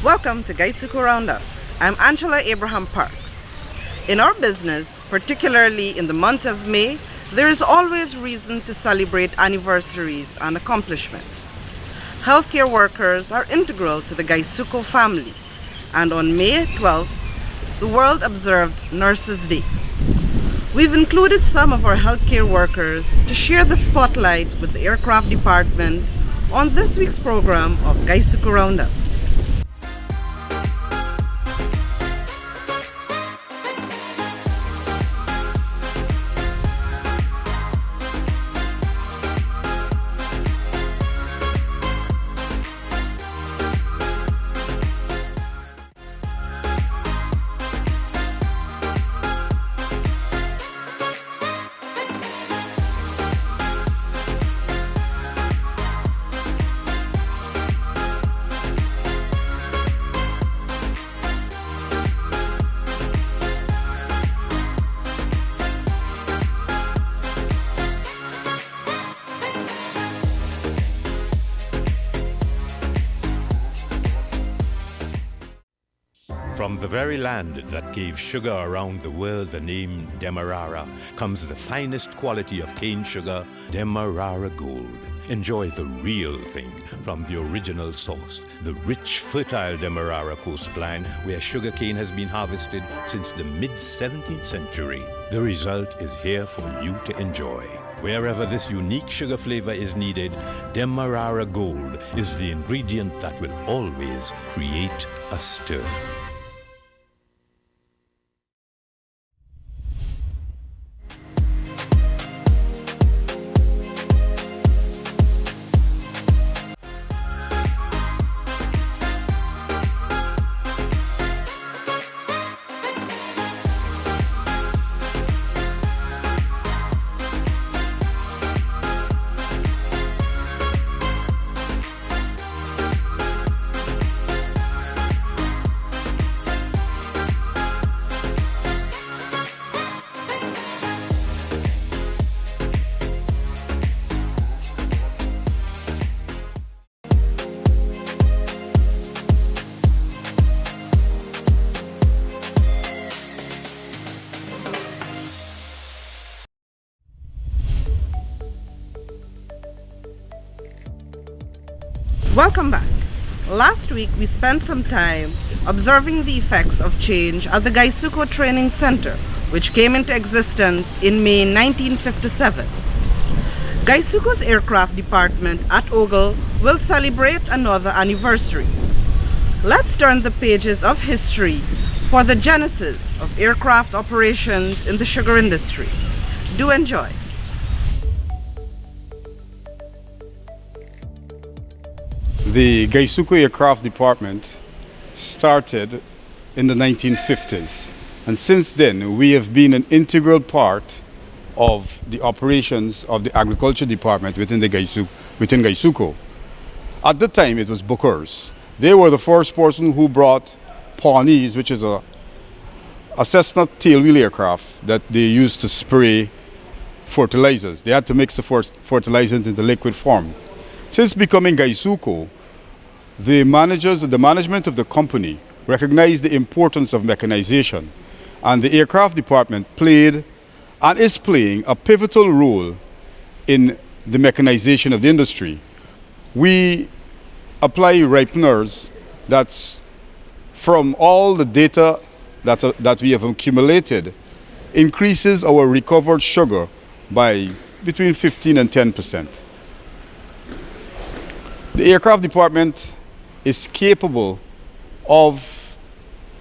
Welcome to Guysuco Round Up. I'm Angela Abraham Parks. In our business, particularly in the month of May, there is always reason to celebrate anniversaries and accomplishments. Healthcare workers are integral to the Guysuco family, and on May 12th, the world observed Nurses Day. We've included some of our healthcare workers to share the spotlight with the aircraft department on this week's program of Guysuco Round Up. From the very land that gave sugar around the world the name Demerara comes the finest quality of cane sugar, Demerara Gold. Enjoy the real thing from the original source, the rich, fertile Demerara coastline where sugarcane has been harvested since the mid-17th century. The result is here for you to enjoy. Wherever this unique sugar flavor is needed, Demerara Gold is the ingredient that will always create a stir. Welcome back. Last week we spent some time observing the effects of change at the Guysuco Training Center, which came into existence in May 1957. Guysuco's aircraft department at Ogle will celebrate another anniversary. Let's turn the pages of history for the genesis of aircraft operations in the sugar industry. Do enjoy. The Guysuco Aircraft Department started in the 1950s, and since then we have been an integral part of the operations of the Agriculture Department within Guysuco. At the time it was Bookers. They were the first person who brought Pawnees, which is a Cessna tailwheel aircraft that they used to spray fertilizers. They had to mix the fertilizers into liquid form. Since becoming Guysuco, the management of the company recognized the importance of mechanization, and the aircraft department played and is playing a pivotal role in the mechanization of the industry. We apply ripeners that's from all the data that we have accumulated increases our recovered sugar by between 15 and 10%. The aircraft department is capable of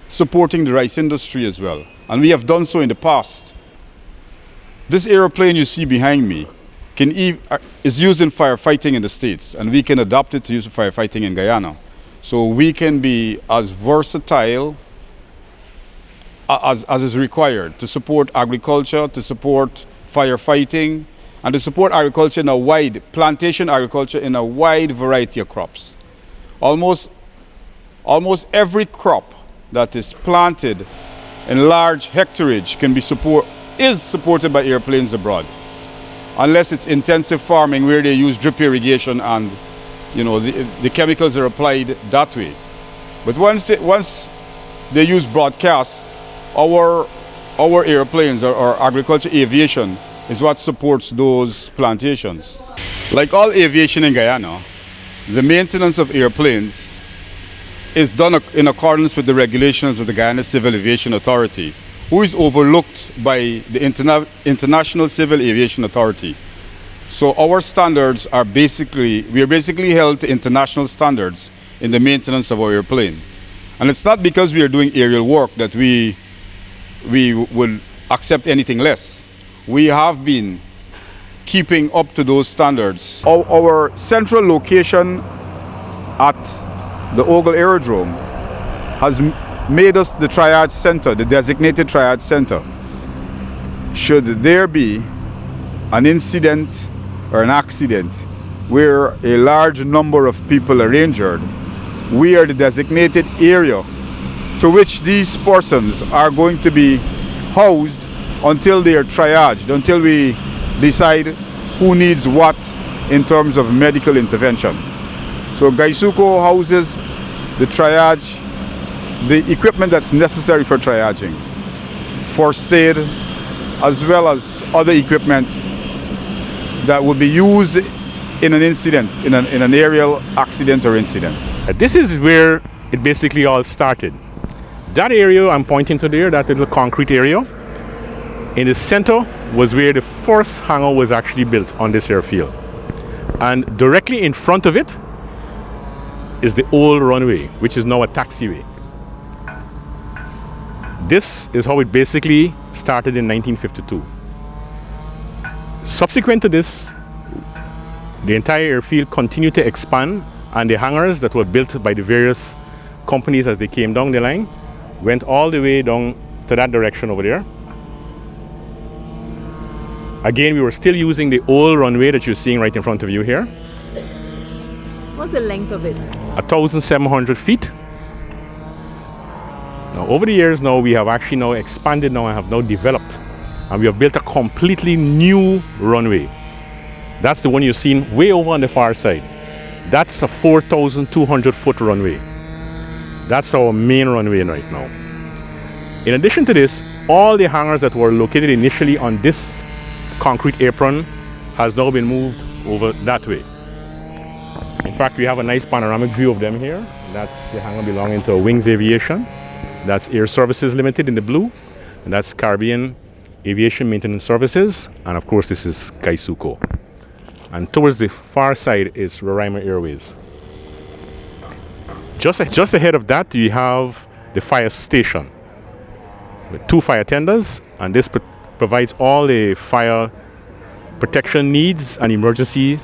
supporting the rice industry as well, and we have done so in the past. This aeroplane you see behind me is used in firefighting in the States, and we can adapt it to use for firefighting in Guyana. So we can be as versatile as is required to support agriculture, to support firefighting, and to support agriculture in a wide, plantation agriculture in a wide variety of crops. Almost every crop that is planted in large hectarage is supported by airplanes abroad. Unless it's intensive farming where they use drip irrigation and the chemicals are applied that way. But once they use broadcast, our airplanes or agriculture aviation is what supports those plantations. Like all aviation in Guyana, the maintenance of airplanes is done in accordance with the regulations of the Guyana Civil Aviation Authority, who is overlooked by the International Civil Aviation Authority. So our standards are we are basically held to international standards in the maintenance of our airplane. And it's not because we are doing aerial work that we will accept anything less. We have been keeping up to those standards. Our central location at the Ogle Aerodrome has made us the triage center, the designated triage center. Should there be an incident or an accident where a large number of people are injured, we are the designated area to which these persons are going to be housed until they are triaged, until we decide who needs what in terms of medical intervention. So Guysuco houses the triage, the equipment that's necessary for triaging, first aid, as well as other equipment that would be used in an incident, in an aerial accident or incident. This is where it basically all started. That area I'm pointing to there, that little concrete area, in the center was where the first hangar was actually built on this airfield. And directly in front of it is the old runway, which is now a taxiway. This is how it basically started in 1952. Subsequent to this, the entire airfield continued to expand, and the hangars that were built by the various companies as they came down the line went all the way down to that direction over there. Again, we were still using the old runway that you're seeing right in front of you here. What's the length of it? 1,700 feet. Now, over the years now, we have actually now expanded now and have now developed, and we have built a completely new runway. That's the one you're seeing way over on the far side. That's a 4,200 foot runway. That's our main runway right now. In addition to this, all the hangars that were located initially on this concrete apron has now been moved over that way. In fact, we have a nice panoramic view of them here. That's the hangar belonging to Wings Aviation. That's Air Services Limited in the blue. And that's Caribbean Aviation Maintenance Services. And of course, this is Guysuco. And towards the far side is Roraima Airways. Just ahead of that, you have the fire station with 2 fire tenders, and this provides all the fire protection needs and emergency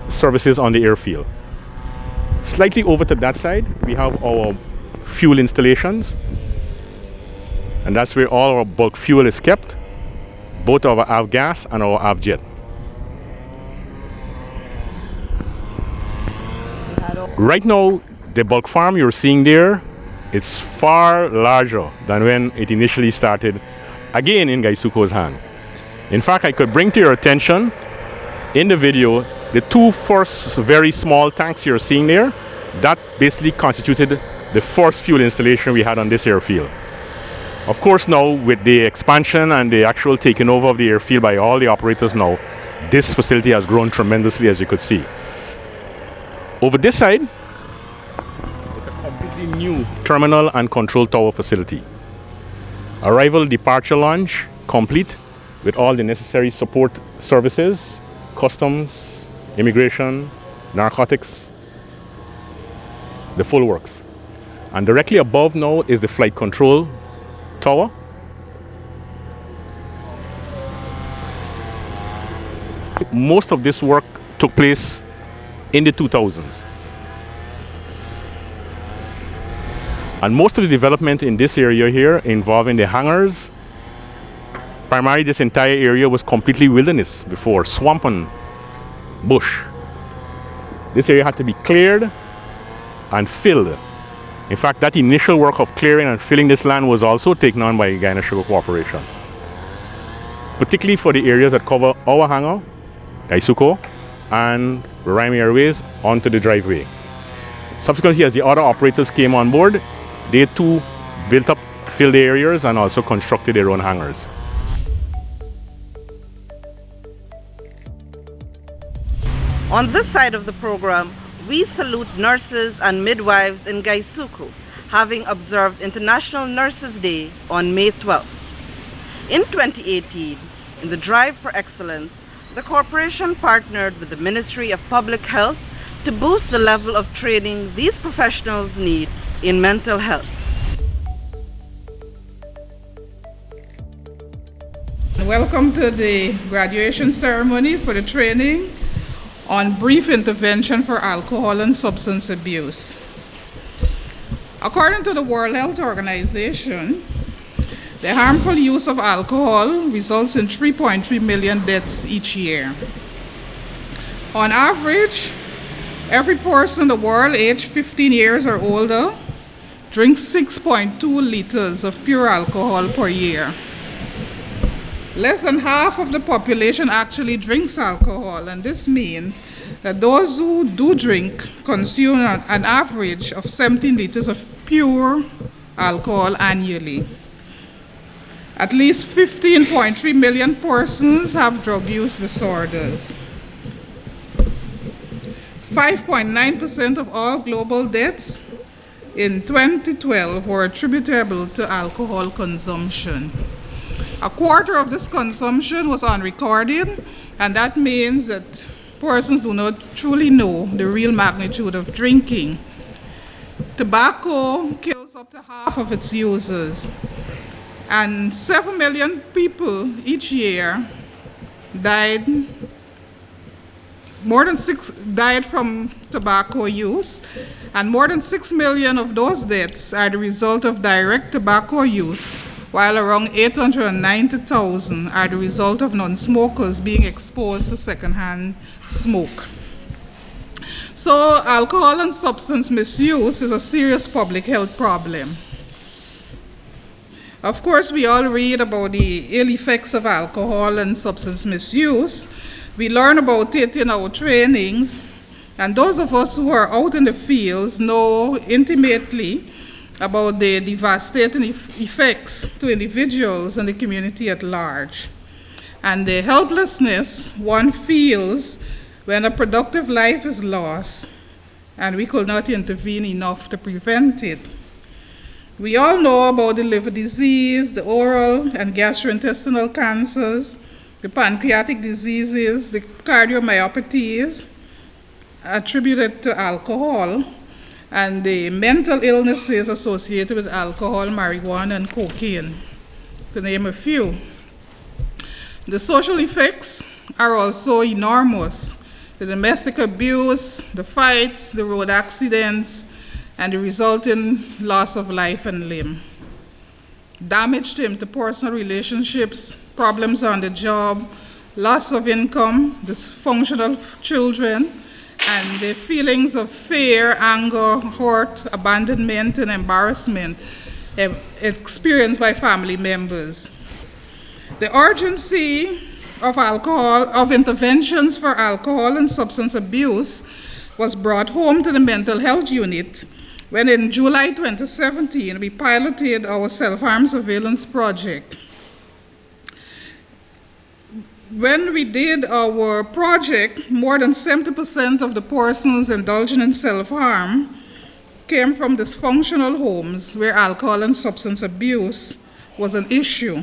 services on the airfield. Slightly over to that side, we have our fuel installations, and that's where all our bulk fuel is kept, both our avgas and our avjet. Right now, the bulk farm you're seeing there, it's far larger than when it initially started, again in Guysuco's hand. In fact, I could bring to your attention in the video the 2 first very small tanks you're seeing there. That basically constituted the first fuel installation we had on this airfield. Of course, now with the expansion and the actual taking over of the airfield by all the operators now, this facility has grown tremendously, as you could see. Over this side, it's a completely new terminal and control tower facility. Arrival departure lounge complete with all the necessary support services, customs, immigration, narcotics, the full works. And directly above now is the flight control tower. Most of this work took place in the 2000s. And most of the development in this area here involving the hangars, primarily this entire area was completely wilderness before, swamp and bush. This area had to be cleared and filled. In fact, that initial work of clearing and filling this land was also taken on by Guyana Sugar Corporation, particularly for the areas that cover our hangar, Guysuco, and Roraima Airways onto the driveway. Subsequently, as the other operators came on board, they too built up field areas and also constructed their own hangars. On this side of the program, we salute nurses and midwives in Guysuco, having observed International Nurses Day on May 12th. In 2018, in the drive for excellence, the corporation partnered with the Ministry of Public Health to boost the level of training these professionals need in mental health. Welcome to the graduation ceremony for the training on brief intervention for alcohol and substance abuse. According to the World Health Organization, the harmful use of alcohol results in 3.3 million deaths each year. On average, every person in the world aged 15 years or older drinks 6.2 liters of pure alcohol per year. Less than half of the population actually drinks alcohol, and this means that those who do drink consume an average of 17 liters of pure alcohol annually. At least 15.3 million persons have drug use disorders. 5.9% of all global deaths in 2012 were attributable to alcohol consumption. A quarter of this consumption was unrecorded, and that means that persons do not truly know the real magnitude of drinking. Tobacco kills up to half of its users, and 7 million people each year died from tobacco use, and more than 6 million of those deaths are the result of direct tobacco use, while around 890,000 are the result of non-smokers being exposed to secondhand smoke. So alcohol and substance misuse is a serious public health problem. Of course, we all read about the ill effects of alcohol and substance misuse. We learn about it in our trainings, and those of us who are out in the fields know intimately about the devastating effects to individuals and the community at large, and the helplessness one feels when a productive life is lost and we could not intervene enough to prevent it. We all know about the liver disease, the oral and gastrointestinal cancers, the pancreatic diseases, the cardiomyopathies attributed to alcohol, and the mental illnesses associated with alcohol, marijuana, and cocaine, to name a few. The social effects are also enormous. The domestic abuse, the fights, the road accidents, and the resulting loss of life and limb. Damage to interpersonal relationships, problems on the job, loss of income, dysfunctional children, and the feelings of fear, anger, hurt, abandonment, and embarrassment experienced by family members. The urgency of interventions for alcohol and substance abuse was brought home to the mental health unit when in July 2017 we piloted our self-harm surveillance project. When we did our project, more than 70% of the persons indulging in self-harm came from dysfunctional homes where alcohol and substance abuse was an issue.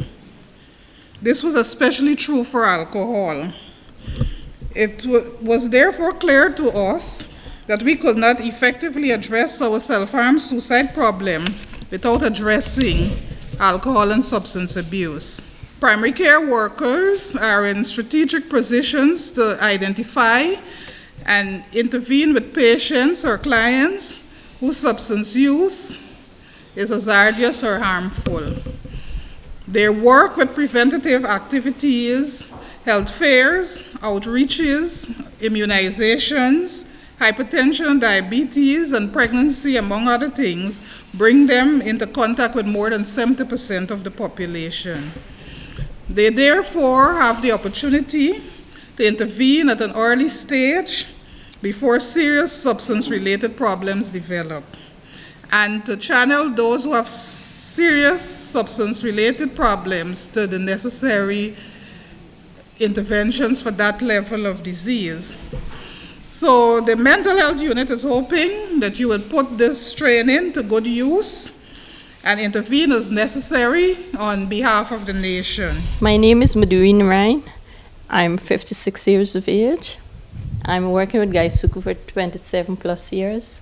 This was especially true for alcohol. It was therefore clear to us that we could not effectively address our self-harm suicide problem without addressing alcohol and substance abuse. Primary care workers are in strategic positions to identify and intervene with patients or clients whose substance use is hazardous or harmful. They work with preventative activities, health fairs, outreaches, immunizations, hypertension, diabetes, and pregnancy, among other things, bring them into contact with more than 70% of the population. They therefore have the opportunity to intervene at an early stage before serious substance-related problems develop, and to channel those who have serious substance-related problems to the necessary interventions for that level of disease. So the mental health unit is hoping that you will put this training to good use and intervene as necessary on behalf of the nation. My name is Madhuri Ryan. I'm 56 years of age. I'm working with Guysuco for 27 plus years.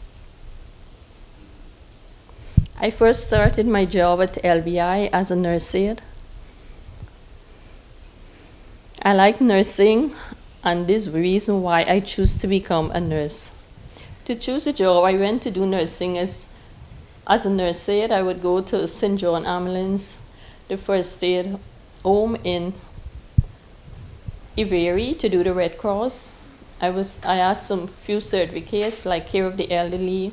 I first started my job at LBI as a nurse aide. I like nursing, and this is the reason why I choose to become a nurse. To choose a job, I went to do nursing as a nurse aide. I would go to St. John Ambulance, the first aid home in Iveri to do the Red Cross. I had some few certificates like care of the elderly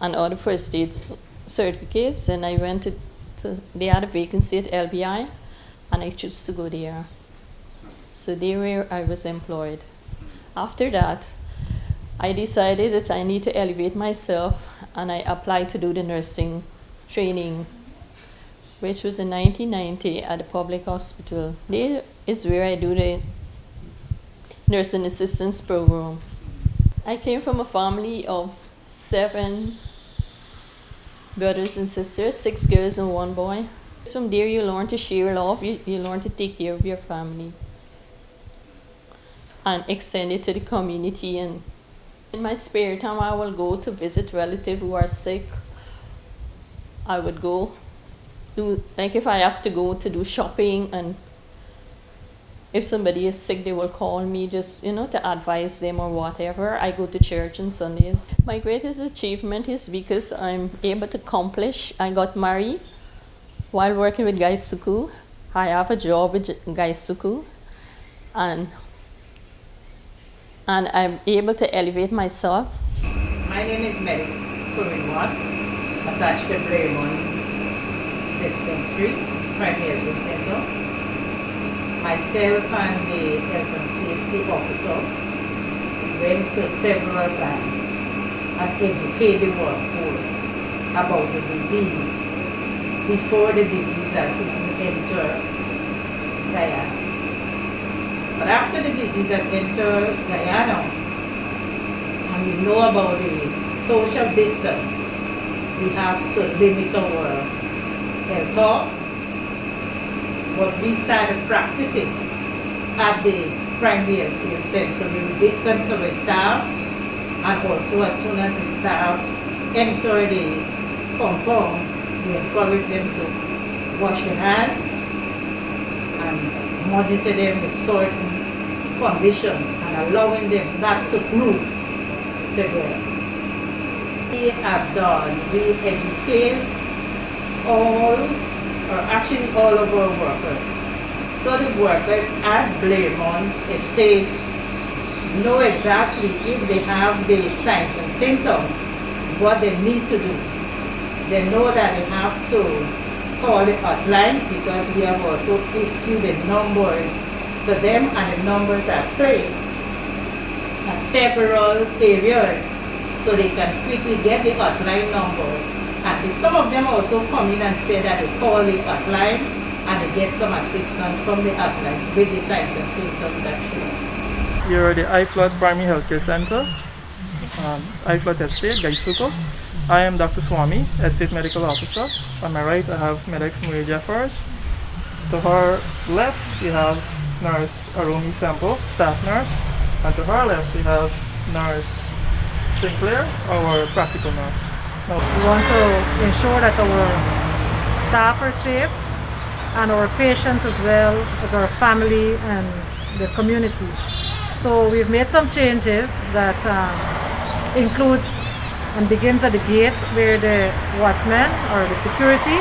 and other first aid certificates, and I went to they had a vacancy at LBI, and I chose to go there. So there where I was employed. After that, I decided that I need to elevate myself, and I applied to do the nursing training, which was in 1990 at the public hospital. There is where I do the nursing assistance program. I came from a family of 7 brothers and sisters, 6 girls and 1 boy. From there you learn to share love, you learn to take care of your family and extend it to the community. And in my spare time, I will go to visit relatives who are sick. I would go do, like if I have to go to do shopping, and if somebody is sick, they will call me just, to advise them or whatever. I go to church on Sundays. My greatest achievement is because I'm able to accomplish. I got married while working with Guysuco. I have a job with Guysuco, and I'm able to elevate myself. My name is Melix Corinne Watts, attached to Blairmont Dispensary, Primary Health Center. Myself and the health and safety officer went to several times and educated the workforce about the disease before the disease had even entered Guyana. But after the disease had entered Guyana, and we know about the social distance, we have to limit our health talk. But we started practicing at the primary health care center. We would distance our staff, and also as soon as the staff enter the compound, we encourage them to wash their hands and monitor them with certain conditions and allowing them not to group together. We have done, we educate all of our workers. So the workers at Blairmont Estate know exactly if they have the signs and symptoms, what they need to do. They know that they have to call the hotlines, because we have also issued the numbers to them, and the numbers are placed at several areas so they can quickly get the hotline number. And if some of them also come in and say that they call the hotline and they get some assistance from the hotline with the signs and symptoms that show. Here are the iFlood Primary Healthcare Center, iFlood Estate, Guysuco. I am Dr. Swami, Estate Medical Officer. On my right, I have Medics Maria Jeffers. To her left, we have Nurse Aromi Sample, staff nurse. And to her left, we have Nurse Sinclair, our practical nurse. We want to ensure that our staff are safe, and our patients as well as our family and the community. So we've made some changes that includes and begins at the gate, where the watchman or the security,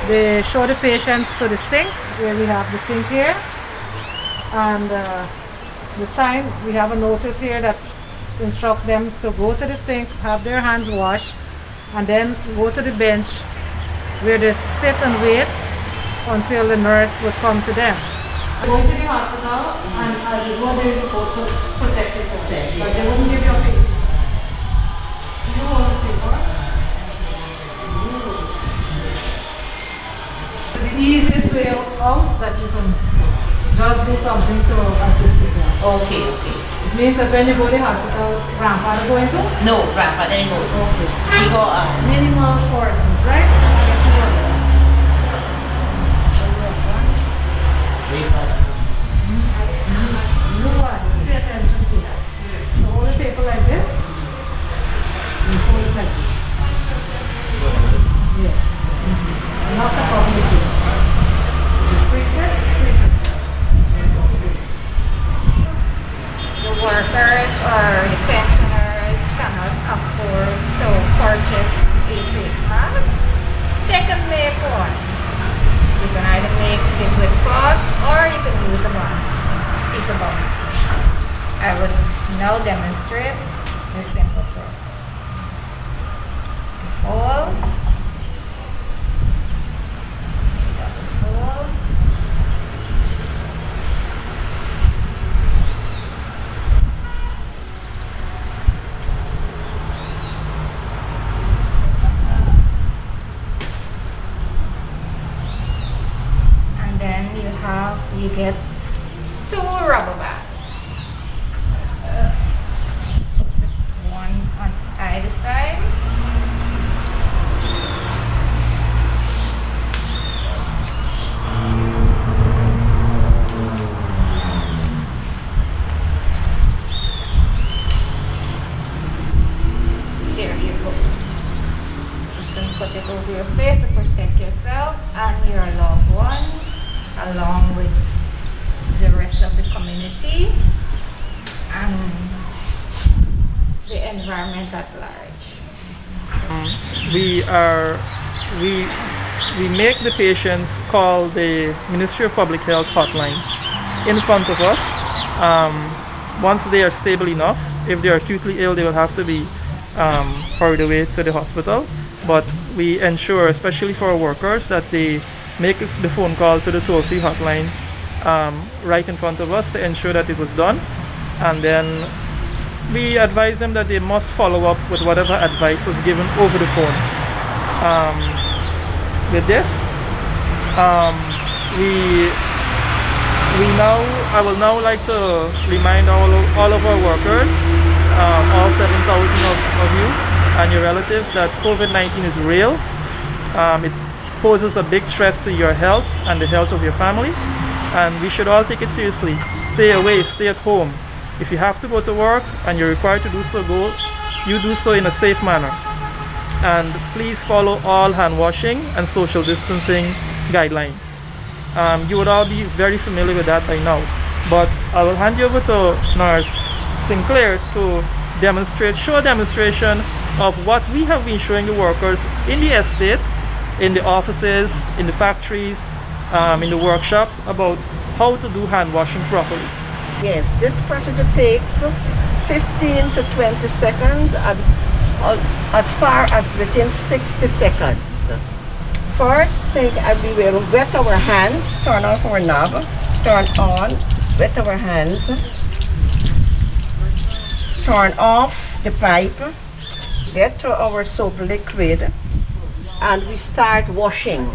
they show the patients to the sink, where we have the sink here, and the sign, we have a notice here that instruct them to go to the sink, have their hands washed, and then go to the bench where they sit and wait until the nurse would come to them. Going to the hospital and as you go there, you're supposed to protect yourself. But they wouldn't give you a face mask. You hold the paper. The easiest way out that you can just do something to assist yourself. Okay. It means that when you go to the hospital, grandfather going to? No, grandpa didn't go. Okay. We go Minimal forces, right? Pay attention to that. So hold the paper like this. And hold it like this. Yeah. Not the public here. Freeze it. The workers or the pensioners cannot afford to purchase a face mask. They can make one. You can either make it with cloth or you can use a piece of bone. I would now demonstrate this simple process. Fold. Fold. And then you get 2 rubber bands. One on either side. There you go. You can put it over your face to protect yourself and your loved ones, along with the rest of the community and the environment at large. We make the patients call the Ministry of Public Health hotline in front of us. Once they are stable enough, if they are acutely ill, they will have to be hurried away to the hospital. But we ensure, especially for our workers, that they make the phone call to the toll-free hotline right in front of us to ensure that it was done. And then we advise them that they must follow up with whatever advice was given over the phone. With this, I will now like to remind all of our workers, all 7,000 of you and your relatives, that COVID-19 is real. It poses a big threat to your health and the health of your family, and we should all take it seriously. Stay away, stay at home. If you have to go to work and you're required to do so, you do so in a safe manner. And please follow all hand washing and social distancing guidelines. You would all be very familiar with that by now. But I will hand you over to Nurse Sinclair to show a demonstration of what we have been showing the workers in the estate, in the offices, in the factories, in the workshops, about how to do hand washing properly. Yes, this procedure takes 15 to 20 seconds and as far as within 60 seconds. First thing, we will wet our hands, turn off our knob, turn on, wet our hands, turn off the pipe, get to our soap liquid, and we start washing.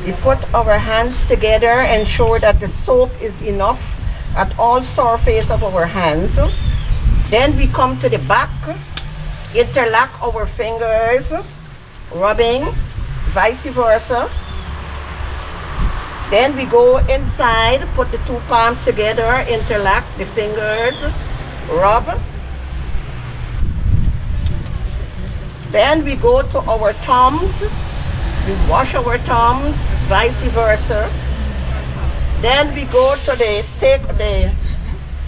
We put our hands together, ensure that the soap is enough at all surface of our hands. Then we come to the back, interlock our fingers, rubbing, vice versa. Then we go inside, put the 2 palms together, interlock the fingers, rub. Then we go to our thumbs, we wash our thumbs, vice versa. Then we go to take the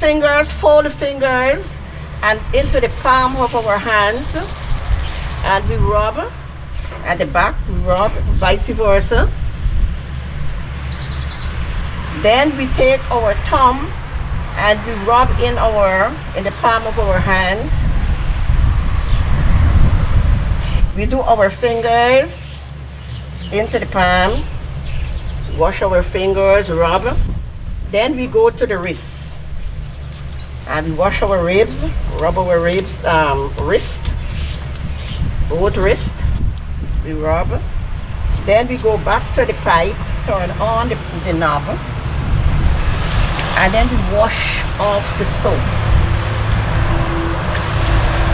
fingers, fold the fingers, and into the palm of our hands, and we rub. At the back, we rub, vice versa. Then we take our thumb and we rub in the palm of our hands. We do our fingers into the palm, wash our fingers, rub. Then we go to the wrists. And we wash our ribs, rub our ribs, wrist, both wrist, we rub. Then we go back to the pipe, turn on the knob, and then we wash off the soap.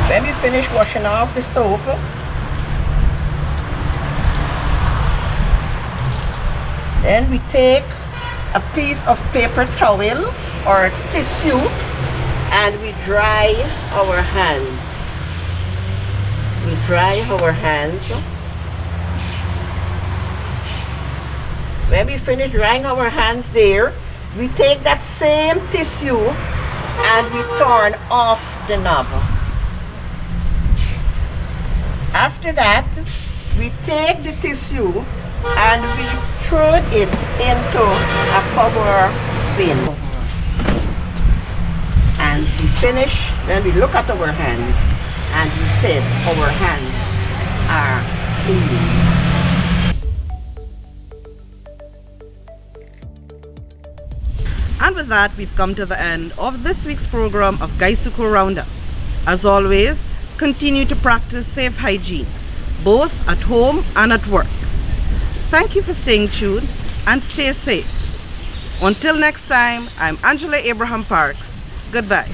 When we finish washing off the soap, then we take a piece of paper towel or tissue and we dry our hands. We dry our hands. When we finish drying our hands there, we take that same tissue and we turn off the knob. After that, we take the tissue and we throw it into a cover bin. And we finish, then we look at our hands and we said our hands are clean. And with that, we've come to the end of this week's program of Guysuco Round Up. As always, continue to practice safe hygiene, both at home and at work. Thank you for staying tuned and stay safe. Until next time, I'm Angela Abraham Parks. Goodbye.